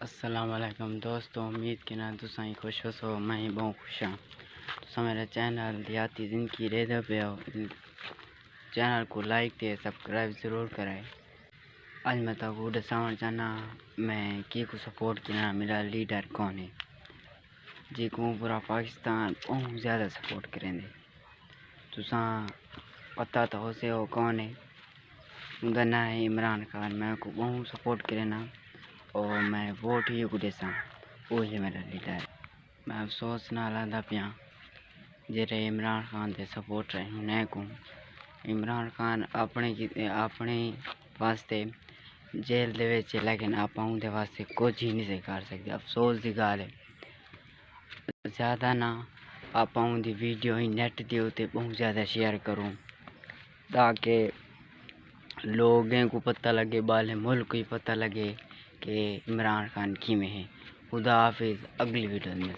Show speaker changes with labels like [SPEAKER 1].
[SPEAKER 1] السلام علیکم دوستو، امید کے نا تو سائیں خوش ہو میں بہت خوش ہوں۔ تو میرا چینل دیہاتی زندگی ریدہ پہ ہو، چینل کو لائک تے سبسکرائب ضرور کرائے۔ آج میں تو کو دساؤں چاہنا میں کی کو سپورٹ کرنا میرا لیڈر کون ہے، جی کو پورا پاکستان بہت زیادہ سپورٹ کریں دے۔ تو پتہ تو ہو سے ہو کون ہے، ان نا ہے عمران خان۔ میں کو بہت سپورٹ کرنا اور میں ووٹ ہی کو دیساں، وہی میرا لیڈر ہے۔ میں افسوس نہ لادا پیاں جیرے عمران خان دے سپورٹ رہے ہیں کو۔ عمران خان اپنے واسطے جیل دے وچ، لیکن آپ دے واسطے کچھ ہی نہیں کر سکتے۔ افسوس دی گال ہے، زیادہ نہ آپ دی ویڈیو ہی نیٹ دے ہوتے بہت زیادہ شیئر کروں تاکہ لوگوں کو پتہ لگے، بالے ملک کو پتہ لگے کہ عمران خان کی میں ہے۔ خدا حافظ، اگلی ویڈیو میں